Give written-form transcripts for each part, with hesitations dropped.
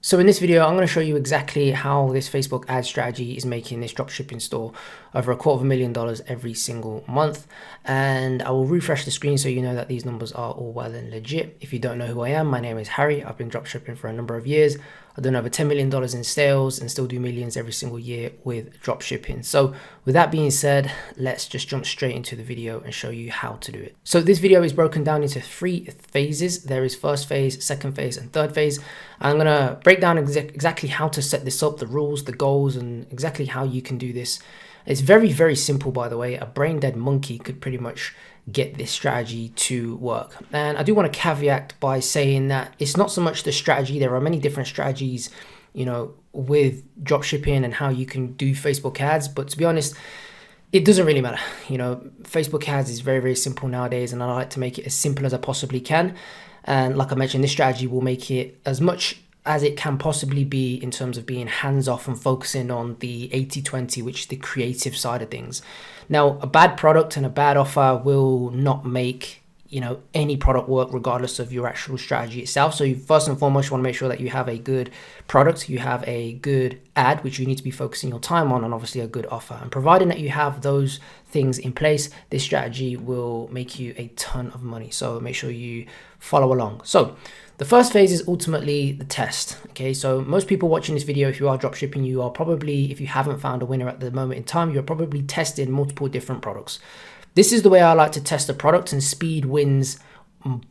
So in this video, I'm going to show you exactly how this Facebook ad strategy is making this dropshipping store over $250,000 every single month. And I will refresh the screen so you know that these numbers are all well and legit. If you don't know who I am, my name is Harry. I've been dropshipping for a number of years. I've done over $10 million in sales and still do millions every single year with dropshipping. So with that being said, let's just jump straight into the video and show you how to do it. So this video is broken down into 3 phases. There is first phase, second phase, and third phase. I'm going to break down exactly how to set this up, the rules, the goals, and exactly how you can do this. It's very, very simple, by the way. A brain dead monkey could pretty much get this strategy to work. And I do want to caveat by saying that it's not so much the strategy. There are many different strategies, with dropshipping and how you can do Facebook ads. But to be honest, it doesn't really matter. Facebook ads is very, very simple nowadays, and I like to make it as simple as I possibly can. And like I mentioned, this strategy will make it as much as it can possibly be in terms of being hands-off and focusing on the 80-20, which is the creative side of things. Now, a bad product and a bad offer will not make any product work regardless of your actual strategy itself. So first and foremost, you want to make sure that you have a good product, you have a good ad, which you need to be focusing your time on, and obviously a good offer. And providing that you have those things in place, this strategy will make you a ton of money. So make sure you follow along. So the first phase is ultimately the test. Okay, so most people watching this video, if you are dropshipping, you are probably, if you haven't found a winner at the moment in time, you're probably testing multiple different products. This is the way I like to test a product, and speed wins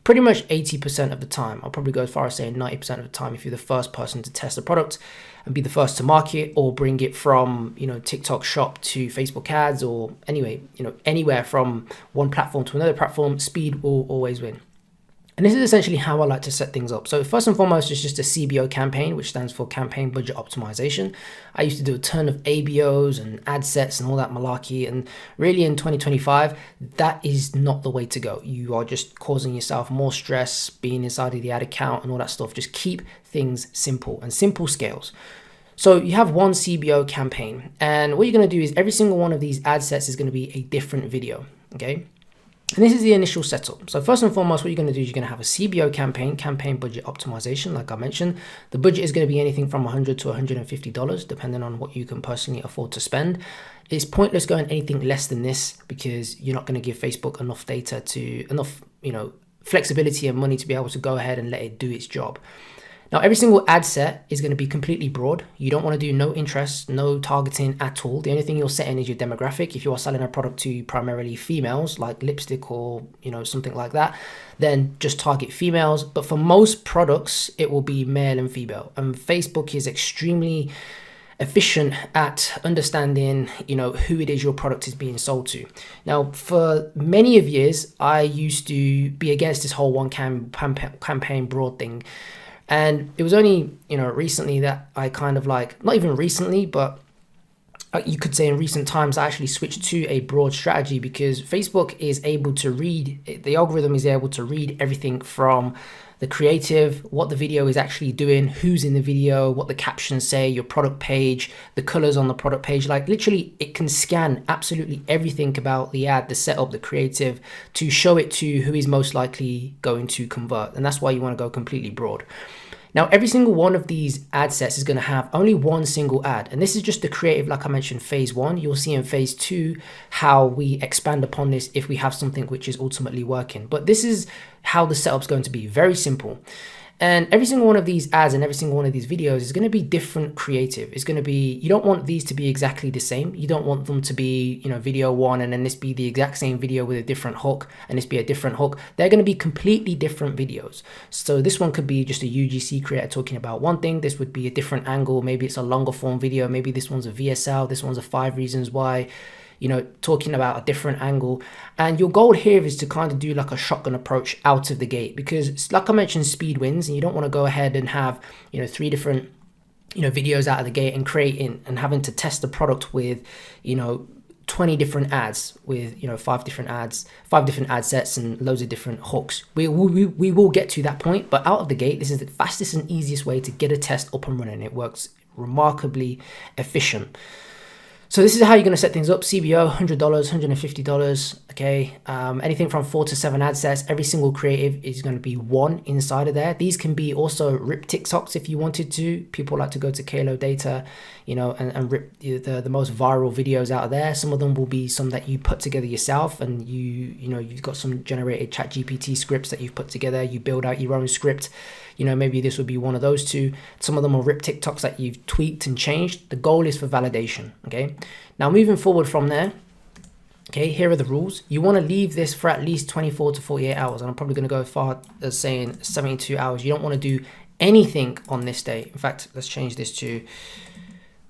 pretty much 80% of the time. I'll probably go as far as saying 90% of the time if you're the first person to test a product and be the first to market or bring it from, TikTok shop to Facebook ads, or anyway, anywhere from one platform to another platform, speed will always win. And this is essentially how I like to set things up. So first and foremost, it's just a CBO campaign, which stands for campaign budget optimization. I used to do a ton of ABOs and ad sets and all that malarkey. And really in 2025, that is not the way to go. You are just causing yourself more stress, being inside of the ad account and all that stuff. Just keep things simple and simple scales. So you have one CBO campaign, and what you're going to do is every single one of these ad sets is going to be a different video. Okay. And this is the initial setup. So first and foremost, what you're going to do is you're going to have a CBO campaign, campaign budget optimization. Like I mentioned, the budget is going to be anything from $100 to $150, depending on what you can personally afford to spend. It's pointless going anything less than this because you're not going to give Facebook enough data enough flexibility and money to be able to go ahead and let it do its job. Now, every single ad set is going to be completely broad. You don't want to do no interest, no targeting at all. The only thing you're setting is your demographic. If you are selling a product to primarily females, like lipstick or, something like that, then just target females. But for most products, it will be male and female. And Facebook is extremely efficient at understanding, who it is your product is being sold to. Now, for many of years, I used to be against this whole one campaign broad thing. And it was only, recently that I kind of not even recently, but you could say in recent times, I actually switched to a broad strategy because Facebook is able to read, the algorithm is able to read everything from the creative, what the video is actually doing, who's in the video, what the captions say, your product page, the colors on the product page. Like literally, it can scan absolutely everything about the ad, the setup, the creative, to show it to who is most likely going to convert. And that's why you want to go completely broad. Now, every single one of these ad sets is going to have only one single ad. And this is just the creative, like I mentioned, phase 1. You'll see in phase 2 how we expand upon this if we have something which is ultimately working. But this is how the setup's going to be. Very simple. And every single one of these ads and every single one of these videos is going to be different creative. It's going to be, you don't want these to be exactly the same. You don't want them to be, video 1 and then this be the exact same video with a different hook and this be a different hook. They're going to be completely different videos. So this one could be just a UGC creator talking about one thing. This would be a different angle. Maybe it's a longer form video. Maybe this one's a VSL. This one's a 5 reasons why. Talking about a different angle. And your goal here is to kind of do like a shotgun approach out of the gate, because like I mentioned, speed wins, and you don't want to go ahead and have, 3 different, videos out of the gate and creating and having to test the product with, 20 different ads with, 5 different ad sets and loads of different hooks. We will get to that point, but out of the gate, this is the fastest and easiest way to get a test up and running. It works remarkably efficient. So this is how you're going to set things up. CBO, $100, $150, a Okay, anything from 4 to 7 ad sets. Every single creative is going to be one inside of there. These can be also rip TikToks if you wanted to. People like to go to Kalo data, you know, and rip the most viral videos out of there. Some of them will be some that you put together yourself, and you know, you've got some generated ChatGPT scripts that you've put together. You build out your own script. You know, maybe this would be one of those two. Some of them are rip TikToks that you've tweaked and changed. The goal is for validation. Okay, now moving forward from there. Okay, here are the rules. You want to leave this for at least 24 to 48 hours. And I'm probably going to go as far as saying 72 hours. You don't want to do anything on this day. In fact, let's change this to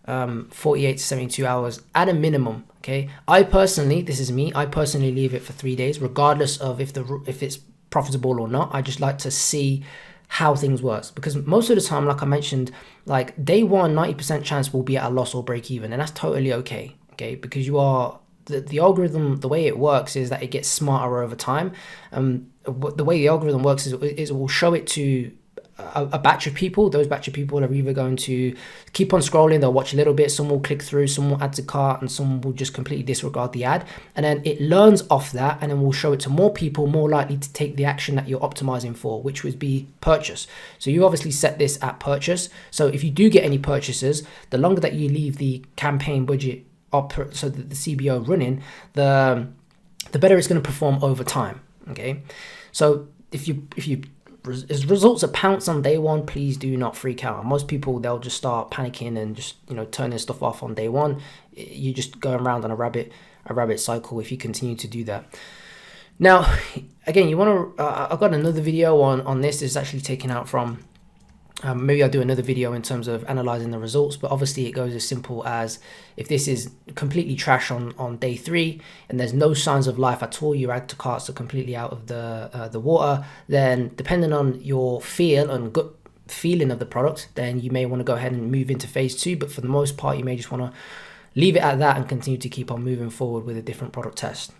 48 to 72 hours at a minimum. Okay, I personally, this is me, I personally leave it for 3 days, regardless of if it's profitable or not. I just like to see how things works, because most of the time, like I mentioned, like day one, 90% chance will be at a loss or break even. And that's totally okay. Okay, because you are... The algorithm, the way it works is that it gets smarter over time. The way the algorithm works is it will show it to a batch of people. Those batch of people are either going to keep on scrolling, they'll watch a little bit, some will click through, some will add to cart, and some will just completely disregard the ad. And then it learns off that, and then we'll show it to more people more likely to take the action that you're optimizing for, which would be purchase. So you obviously set this at purchase. So if you do get any purchases, the longer that you leave the campaign budget so that the CBO running, the better it's going to perform over time. Okay, so if results are pounced on day one, please do not freak out. Most people, they'll just start panicking and just, you know, turning stuff off on day one. You just go around on a rabbit cycle if you continue to do that. Now, again, you want to I've got another video on this. It's actually taken out from maybe I'll do another video in terms of analyzing the results, but obviously it goes as simple as, if this is completely trash on day 3 and there's no signs of life at all, your add to carts are completely out of the water, then depending on your feel and gut feeling of the product, then you may want to go ahead and move into phase 2. But for the most part, you may just want to leave it at that and continue to keep on moving forward with a different product test.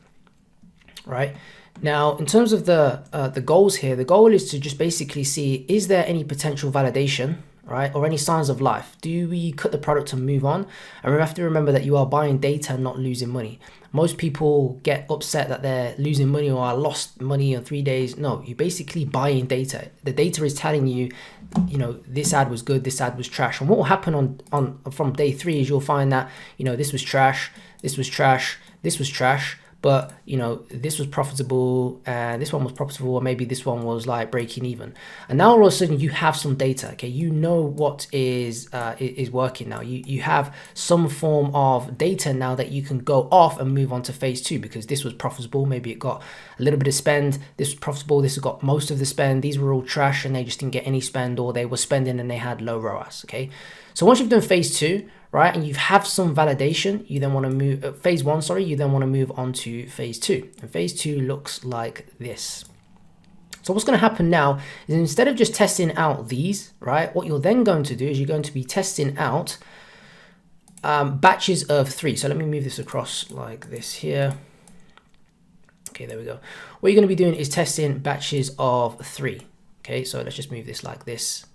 Right? Now, in terms of the goals here, the goal is to just basically see, is there any potential validation, right, or any signs of life? Do we cut the product and move on? And we have to remember that you are buying data and not losing money. Most people get upset that they're losing money or I lost money in 3 days. No, you're basically buying data. The data is telling you, you know, this ad was good, this ad was trash. And what will happen on from day 3 is you'll find that, you know, this was trash, this was trash, this was trash. But, you know, this was profitable and this one was profitable, or maybe this one was like breaking even. And now all of a sudden you have some data, okay? You know what is working now. You have some form of data now that you can go off and move on to phase 2, because this was profitable. Maybe it got a little bit of spend. This was profitable. This has got most of the spend. These were all trash and they just didn't get any spend, or they were spending and they had low ROAS, okay? So once you've done phase 2, right, and you have some validation, you then want to move phase 1, sorry, you then want to move on to phase 2. And phase 2 looks like this. So what's going to happen now is, instead of just testing out these, right, what you're then going to do is you're going to be testing out batches of 3. So let me move this across like this here. Okay, there we go. What you're going to be doing is testing batches of 3. Okay, so let's just move this like this.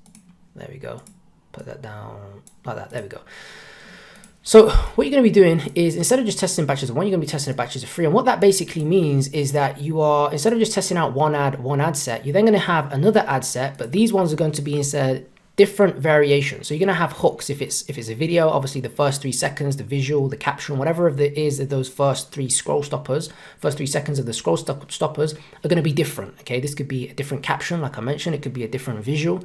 There we go. Put that down like that. There we go. So what you're going to be doing is, instead of just testing batches of 1, you're going to be testing batches of 3. And what that basically means is that you are, instead of just testing out one ad set, you're then going to have another ad set, but these ones are going to be instead different variations. So you're going to have hooks. If it's a video, obviously the first 3 seconds, the visual, the caption, whatever it is, that those first 3 scroll stoppers, first 3 seconds of the scroll stoppers are going to be different. Okay, this could be a different caption, like I mentioned. It could be a different visual.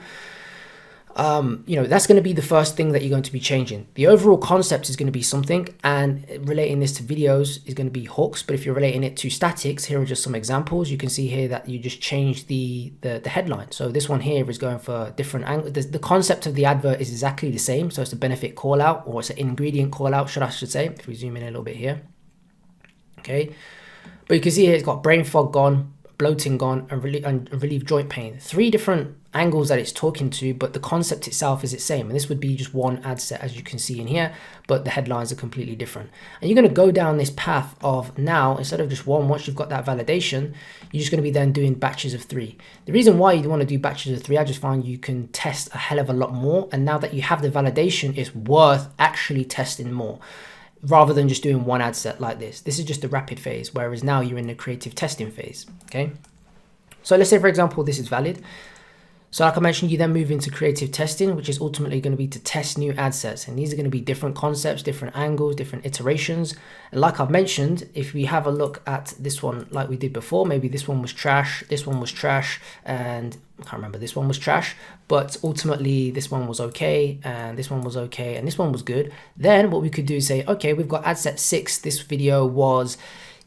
You know, that's going to be the first thing that you're going to be changing. The overall concept is going to be something, and relating this to videos is going to be hooks. But if you're relating it to statics, here are just some examples. You can see here that you just changed the headline. So this one here is going for different angle. The concept of the advert is exactly the same. So it's a benefit call out, or it's an ingredient call out, I should say, if we zoom in a little bit here. Okay, but you can see here it's got brain fog gone, bloating gone, and relieve joint pain. 3 different angles that it's talking to, but the concept itself is the same. And this would be just one ad set, as you can see in here, but the headlines are completely different. And you're going to go down this path of, now, instead of just one, once you've got that validation, you're just going to be then doing batches of 3. The reason why you want to do batches of 3, I just find you can test a hell of a lot more. And now that you have the validation, it's worth actually testing more. rather than just doing one ad set like this. This is just the rapid phase, whereas now you're in the creative testing phase, okay? So let's say, for example, this is valid. So like I mentioned, you then move into creative testing, which is ultimately going to be to test new ad sets. And these are going to be different concepts, different angles, different iterations. And like I've mentioned, if we have a look at this one like we did before, maybe this one was trash, this one was trash, and I can't remember, this one was trash, but ultimately this one was okay, and this one was okay, and this one was good. Then what we could do is say, okay, we've got ad set 6. This video was,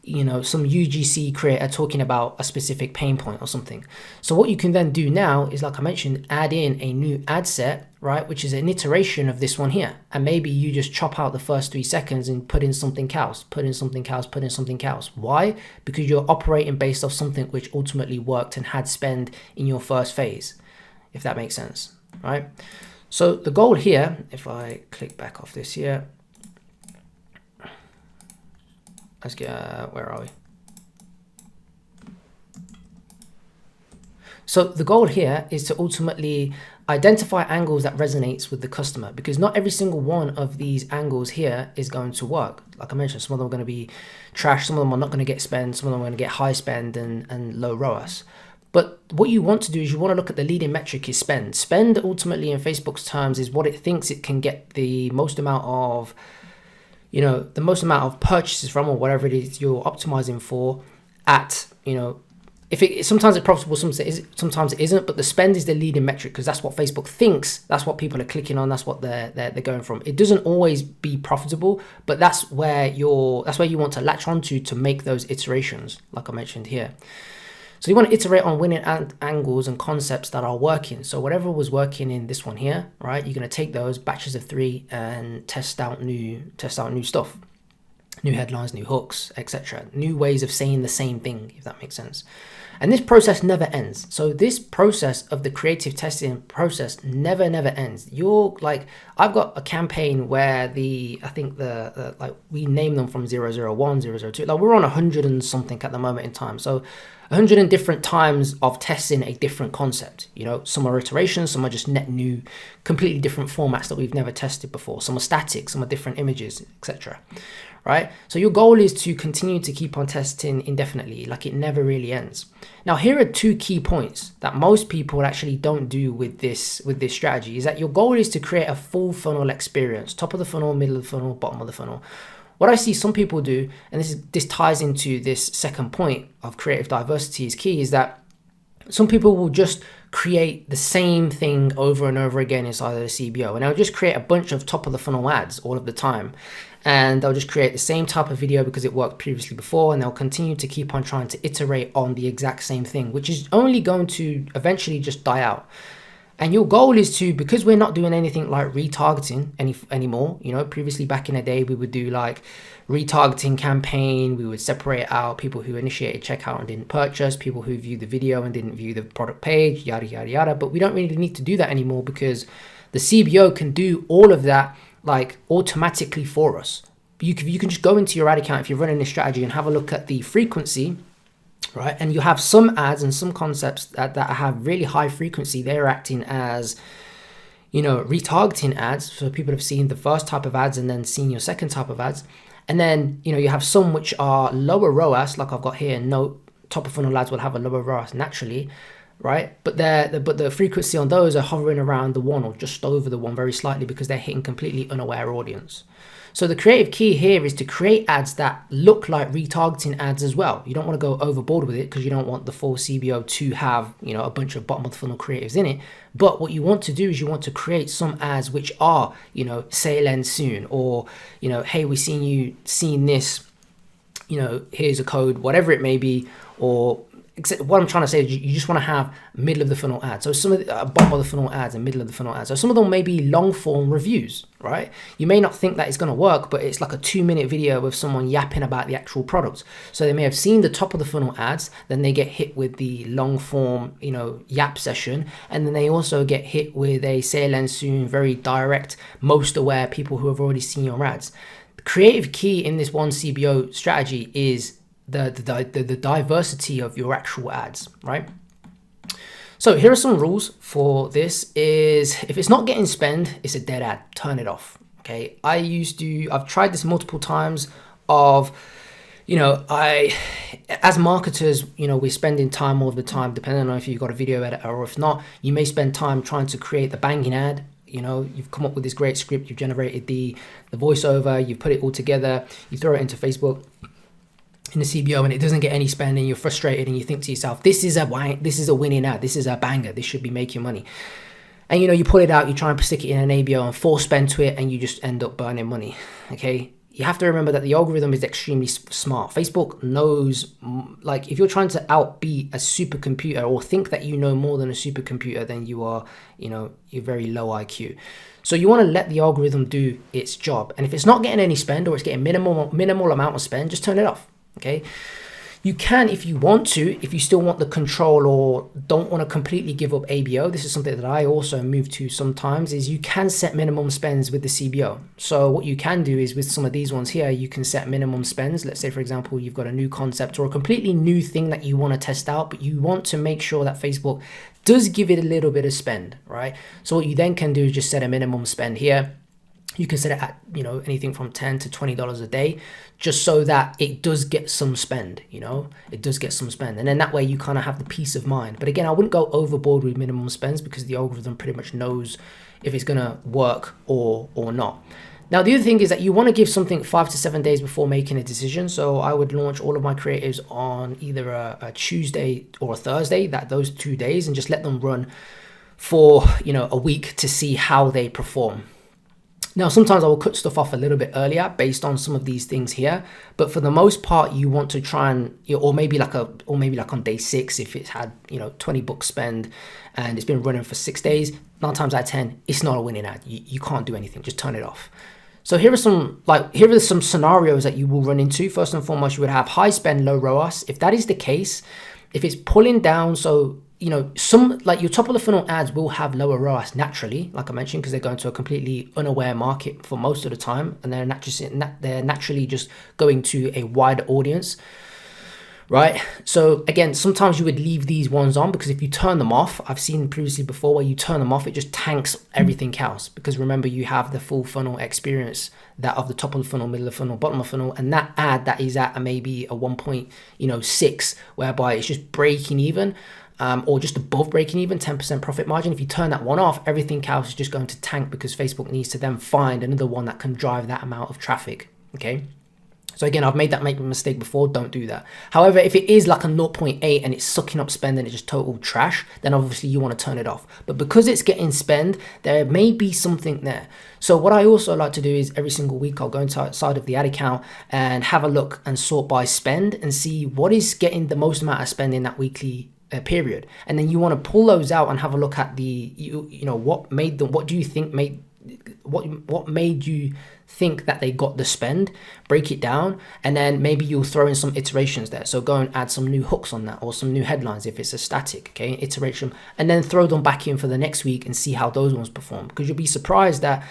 you know, some UGC creator talking about a specific pain point or something. So what you can then do now is, like I mentioned, add in a new ad set, right, which is an iteration of this one here. And maybe you just chop out the first 3 seconds and put in something else, put in something else, put in something else. Why? Because you're operating based off something which ultimately worked and had spend in your first phase, if that makes sense, right? So the goal here, if I click back off this here, let's get, where are we? So the goal here is to ultimately identify angles that resonates with the customer, because not every single one of these angles here is going to work. Like I mentioned, some of them are going to be trash, some of them are not going to get spend, some of them are going to get high spend and low ROAS. But what you want to do is you want to look at the leading metric is spend. Spend ultimately in Facebook's terms is what it thinks it can get the most amount of, you know, the most amount of purchases from, or whatever it is you're optimizing for at, you know, if it sometimes it's profitable, sometimes it isn't, but the spend is the leading metric because that's what Facebook thinks, that's what people are clicking on, that's what they're going from. It doesn't always be profitable, but that's where you want to latch onto to make those iterations, like I mentioned here. So you want to iterate on winning angles and concepts that are working. So whatever was working in this one here, right, you're going to take those batches of 3 and test out new stuff, new headlines, new hooks, etc. New ways of saying the same thing, if that makes sense. And this process never ends. So this process of the creative testing process never ends. You're like, I've got a campaign where I think like we name them from 001, 002, like we're on 100 and something at the moment in time. So 100 and different times of testing a different concept. You know, some are iterations, some are just net new, completely different formats that we've never tested before. Some are static, some are different images, etc. Right? So your goal is to continue to keep on testing indefinitely, like it never really ends. Now, here are 2 key points that most people actually don't do with this strategy, is that your goal is to create a full funnel experience, top of the funnel, middle of the funnel, bottom of the funnel. What I see some people do, and this ties into this second point of creative diversity is key, is that some people will just create the same thing over and over again inside of the CBO, and they'll just create a bunch of top of the funnel ads all of the time. And they'll just create the same type of video because it worked previously before, and they'll continue to keep on trying to iterate on the exact same thing, which is only going to eventually just die out. And your goal is to, because we're not doing anything like retargeting anymore, you know, previously back in the day, we would do like retargeting campaign, we would separate out people who initiated checkout and didn't purchase, people who viewed the video and didn't view the product page, yada, yada, yada. But we don't really need to do that anymore because the CBO can do all of that like automatically for us. You can just go into your ad account if you're running this strategy and have a look at the frequency, right? And you have some ads and some concepts that have really high frequency. They're acting as, you know, retargeting ads. So people have seen the first type of ads and then seen your second type of ads. And then, you know, you have some which are lower ROAS, like I've got here. No, top of funnel ads will have a lower ROAS naturally, right? But the frequency on those are hovering around the 1 or just over the 1 very slightly because they're hitting completely unaware audience. So the creative key here is to create ads that look like retargeting ads as well. You don't want to go overboard with it because you don't want the full CBO to have, you know, a bunch of bottom of the funnel creatives in it. But what you want to do is you want to create some ads which are, you know, sale ends soon, or, you know, hey, we've seen this, you know, here's a code, whatever it may be, or what I'm trying to say is you just want to have middle of the funnel ads. So some of the bottom of the funnel ads and middle of the funnel ads. So some of them may be long form reviews, right? You may not think that it's going to work, but it's like a 2-minute video of someone yapping about the actual product. So they may have seen the top of the funnel ads, then they get hit with the long form, you know, yap session. And then they also get hit with a sale ends soon, very direct, most aware people who have already seen your ads. The creative key in this one CBO strategy is the diversity of your actual ads, right? So here are some rules for this. Is if it's not getting spend, it's a dead ad, turn it off. Okay, I've tried this multiple times of, as marketers, we're spending time all of the time, depending on if you've got a video editor or if not, you may spend time trying to create the banging ad. You've come up with this great script, you've generated the voiceover, you've put it all together, you throw it into Facebook in the CBO and it doesn't get any spend, and you're frustrated and you think to yourself, this is a winning ad, this is a banger, this should be making money. And you pull it out, you try and stick it in an ABO and force spend to it, and you just end up burning money. Okay, you have to remember that the algorithm is extremely smart. Facebook knows, like, if you're trying to outbeat a supercomputer or think that you know more than a supercomputer, then you are, you're very low IQ. So you want to let the algorithm do its job, and if it's not getting any spend or it's getting minimal amount of spend, just turn it off. Okay, you can, if you want to, if you still want the control or don't want to completely give up ABO. This is something that I also move to sometimes, is you can set minimum spends with the CBO. So what you can do is, with some of these ones here, you can set minimum spends. Let's say, for example, you've got a new concept or a completely new thing that you want to test out, but you want to make sure that Facebook does give it a little bit of spend, right? So what you then can do is just set a minimum spend here. You can set it at, anything from $10 to $20 a day, just so that it does get some spend, it does get some spend. And then that way you kind of have the peace of mind. But again, I wouldn't go overboard with minimum spends, because the algorithm pretty much knows if it's going to work or not. Now, the other thing is that you want to give something 5 to 7 days before making a decision. So I would launch all of my creatives on either a Tuesday or a Thursday, those 2 days, and just let them run for, a week to see how they perform. Now, sometimes I will cut stuff off a little bit earlier based on some of these things here, but for the most part, you want to try and, or maybe like on day 6, if it's had, $20 spend and it's been running for 6 days, 9 times out of 10, it's not a winning ad. You can't do anything. Just turn it off. So here are some scenarios that you will run into. First and foremost, you would have high spend, low ROAS. If that is the case, if it's pulling down, so some, like, your top of the funnel ads will have lower ROAS naturally, like I mentioned, because they're going to a completely unaware market for most of the time, and they're naturally just going to a wider audience, right? So again, sometimes you would leave these ones on, because if you turn them off, I've seen previously before where you turn them off, it just tanks everything else, because remember, you have the full funnel experience, that of the top of the funnel, middle of the funnel, bottom of the funnel, and that ad that is at maybe a 1.6, whereby it's just breaking even, or just above breaking even, 10% profit margin. If you turn that one off, everything else is just going to tank, because Facebook needs to then find another one that can drive that amount of traffic. Okay, so again, I've made that mistake before. Don't do that. However, if it is like a 0.8 and it's sucking up spend and it's just total trash, then obviously you want to turn it off. But because it's getting spend, there may be something there. So what I also like to do is every single week I'll go inside of the ad account and have a look and sort by spend and see what is getting the most amount of spend in that weekly period. And then you want to pull those out and have a look at what made you think that they got the spend, break it down, and then maybe you'll throw in some iterations there. So go and add some new hooks on that, or some new headlines if it's a static, okay, iteration, and then throw them back in for the next week and see how those ones perform, because you'll be surprised that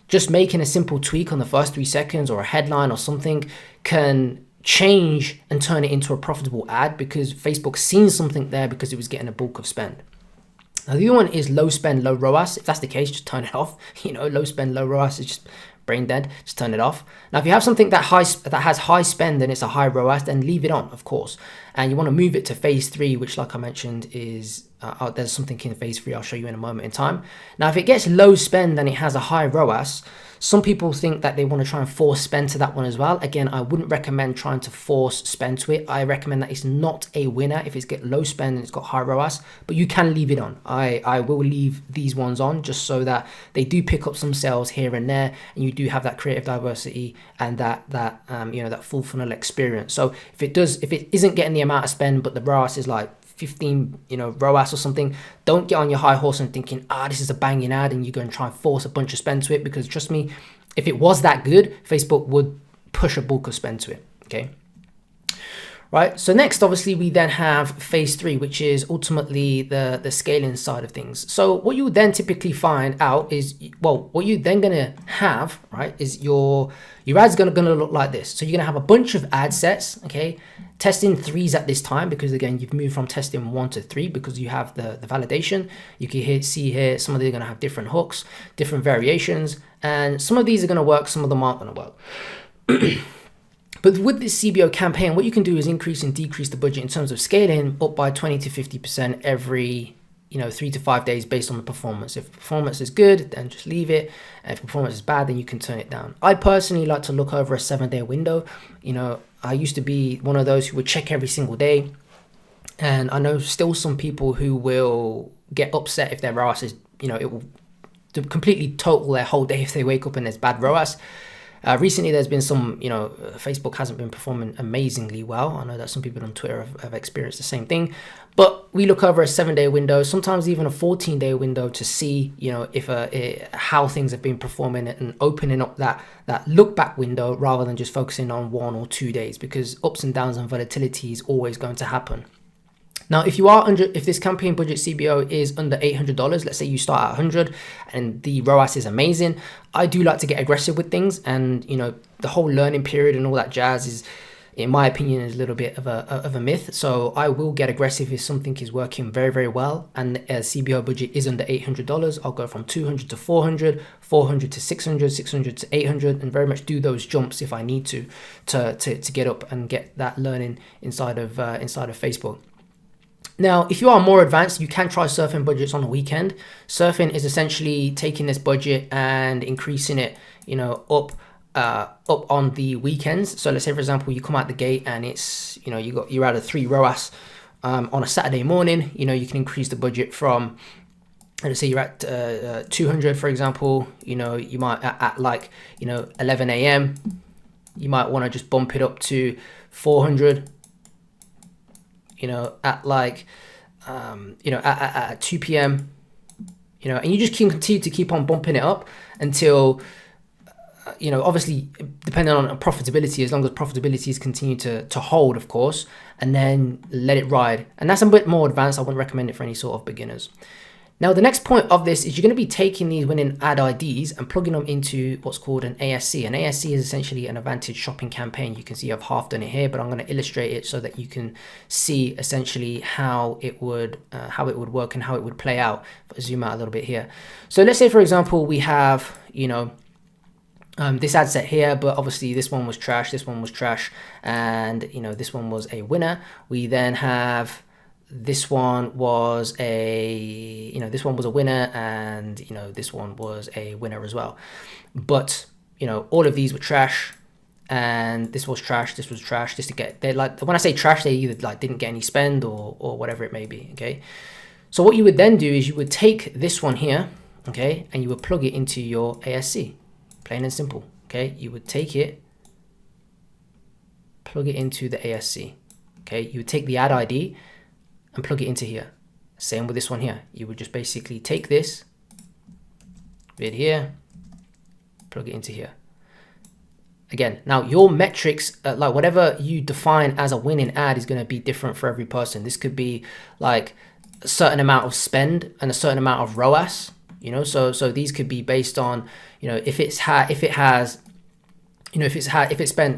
just making a simple tweak on the first 3 seconds or a headline or something can change and turn it into a profitable ad, because Facebook's seen something there because it was getting a bulk of spend. Now, the other one is low spend, low ROAS. If that's the case, just turn it off. Low spend, low ROAS is just brain dead. Just turn it off. Now, if you have something that has high spend and it's a high ROAS, then leave it on, of course. And you want to move it to phase 3, which, like I mentioned, is there's something in phase 3 I'll show you in a moment in time. Now, if it gets low spend and it has a high ROAS, some people think that they want to try and force spend to that one as well. Again, I wouldn't recommend trying to force spend to it. I recommend that it's not a winner if it's get low spend and it's got high ROAS, but you can leave it on. I will leave these ones on just so that they do pick up some sales here and there, and you do have that creative diversity and that full funnel experience. So if it isn't getting the amount of spend, but the ROAS is like 15 ROAS or something, don't get on your high horse and thinking, this is a banging ad, and you're going to try and force a bunch of spend to it, because trust me, if it was that good, Facebook would push a bulk of spend to it. Okay, right? So next, obviously, we then have phase 3, which is ultimately the scaling side of things. So what you would then typically find out is, what you're then going to have, right, is your ads going to look like this. So you're going to have a bunch of ad sets, okay, Testing 3s at this time, because again, you've moved from testing 1 to 3 because you have the validation. You can see here, some of these are going to have different hooks, different variations, and some of these are going to work, some of them aren't going to work. But with this CBO campaign, what you can do is increase and decrease the budget in terms of scaling up by 20 to 50% every 3 to 5 days based on the performance. If performance is good, then just leave it. And if performance is bad, then you can turn it down. I personally like to look over a 7-day window. I used to be one of those who would check every single day. And I know still some people who will get upset if their ROAS is, it will completely total their whole day if they wake up and there's bad ROAS. Recently, there's been some, Facebook hasn't been performing amazingly well. I know that some people on Twitter have experienced the same thing. But we look over a 7-day window, sometimes even a 14-day window to see, if how things have been performing and opening up that look back window rather than just focusing on 1 or 2 days, because ups and downs and volatility is always going to happen. Now, if this campaign budget CBO is under $800, let's say you start at 100 and the ROAS is amazing, I do like to get aggressive with things. And, the whole learning period and all that jazz is, in my opinion, is a little bit of a myth. So I will get aggressive if something is working very, very well and a CBO budget is under $800. I'll go from 200 to 400, 400 to 600, 600 to 800, and very much do those jumps if I need to get up and get that learning inside of Facebook. Now, if you are more advanced, you can try surfing budgets on the weekend. Surfing is essentially taking this budget and increasing it, up on the weekends. So let's say, for example, you come out the gate and it's, you're at a 3 ROAS on a Saturday morning. You can increase the budget from, let's say you're at 200, for example. You might at 11 a.m. You might want to just bump it up to 400. At 2 p.m., and you just continue to keep on bumping it up until, obviously depending on profitability, as long as profitabilities continue to hold, of course, and then let it ride. And that's a bit more advanced. I wouldn't recommend it for any sort of beginners. Now, the next point of this is you're going to be taking these winning ad IDs and plugging them into what's called an ASC. An ASC is essentially an advantage shopping campaign. You can see I've half done it here, but I'm going to illustrate it so that you can see essentially how it would work and how it would play out. If I zoom out a little bit here. So let's say, for example, we have, this ad set here, but obviously this one was trash, this one was trash, and, this one was a winner. We then have... This one was a winner, and this one was a winner as well. But all of these were trash, and this was trash, this was trash. Just to get, they when I say trash, they either didn't get any spend or whatever it may be. Okay, so what you would then do is you would take this one here, okay, and you would plug it into your ASC, plain and simple. Okay, you would take it, plug it into the ASC. Okay, you would take the ad ID and plug it into here. Same with this one here. You would just basically take this bit here, plug it into here. Again, now your metrics, whatever you define as a winning ad is going to be different for every person. This could be like a certain amount of spend and a certain amount of ROAS, so these could be based on, if it spent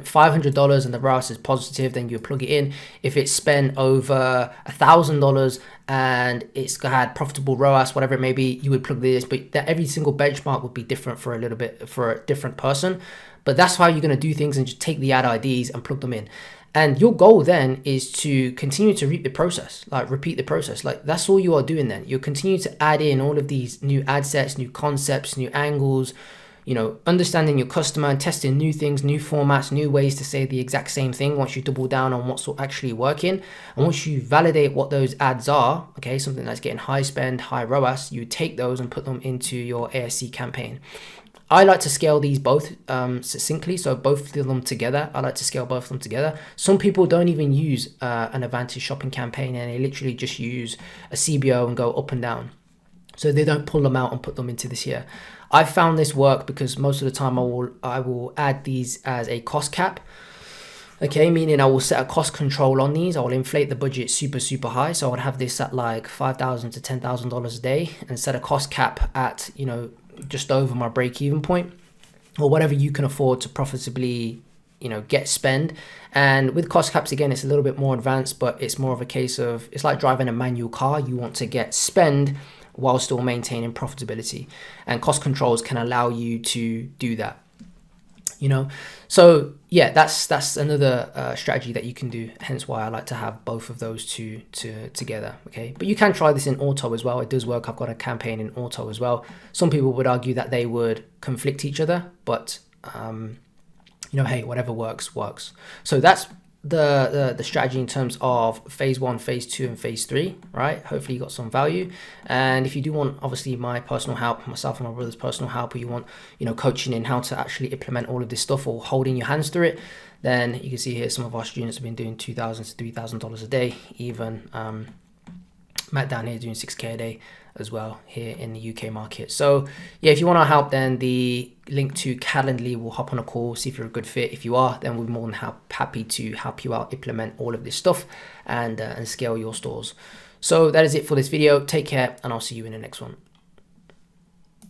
$500 and the ROAS is positive, then you plug it in. If it's spent over $1,000 and it's had profitable ROAS, whatever it may be, you would plug this. But every single benchmark would be different for a different person. But that's how you're going to do things, and just take the ad IDs and plug them in. And your goal then is to continue to repeat the process. That's all you are doing then. You'll continue to add in all of these new ad sets, new concepts, new angles, understanding your customer and testing new things, new formats, new ways to say the exact same thing once you double down on what's actually working. And once you validate what those ads are, okay, something that's getting high spend, high ROAS, you take those and put them into your ASC campaign. I like to scale these both succinctly, so both of them together. I like to scale both of them together. Some people don't even use an advantage shopping campaign, and they literally just use a CBO and go up and down. So they don't pull them out and put them into this here. I've found this work because most of the time I will add these as a cost cap. Okay, meaning I will set a cost control on these. I will inflate the budget super, super high. So I would have this at like $5,000 to $10,000 a day and set a cost cap at, just over my break-even point, or whatever you can afford to profitably, get spend. And with cost caps, again, it's a little bit more advanced, but it's more of a case of, it's like driving a manual car. You want to get spend while still maintaining profitability, and cost controls can allow you to do that. So yeah, that's another strategy that you can do, hence why I like to have both of those two together. Okay, but you can try this in auto as well. It does work. I've got a campaign in auto as well. Some people would argue that they would conflict each other, but hey, whatever works. So that's the strategy in terms of phase 1, phase 2, and phase 3, right? Hopefully you got some value. And if you do want, obviously, my personal help, myself and my brother's personal help, or you want, coaching in how to actually implement all of this stuff, or holding your hands through it, then you can see here some of our students have been doing $2,000 to $3,000 a day. Even Matt down here doing 6K a day as well here in the UK market. So yeah, if you want our help, then the link to Calendly will hop on a call, see if you're a good fit. If you are, then we're more than happy to help you out, implement all of this stuff, and scale your stores. So that is it for this video. Take care, and I'll see you in the next one.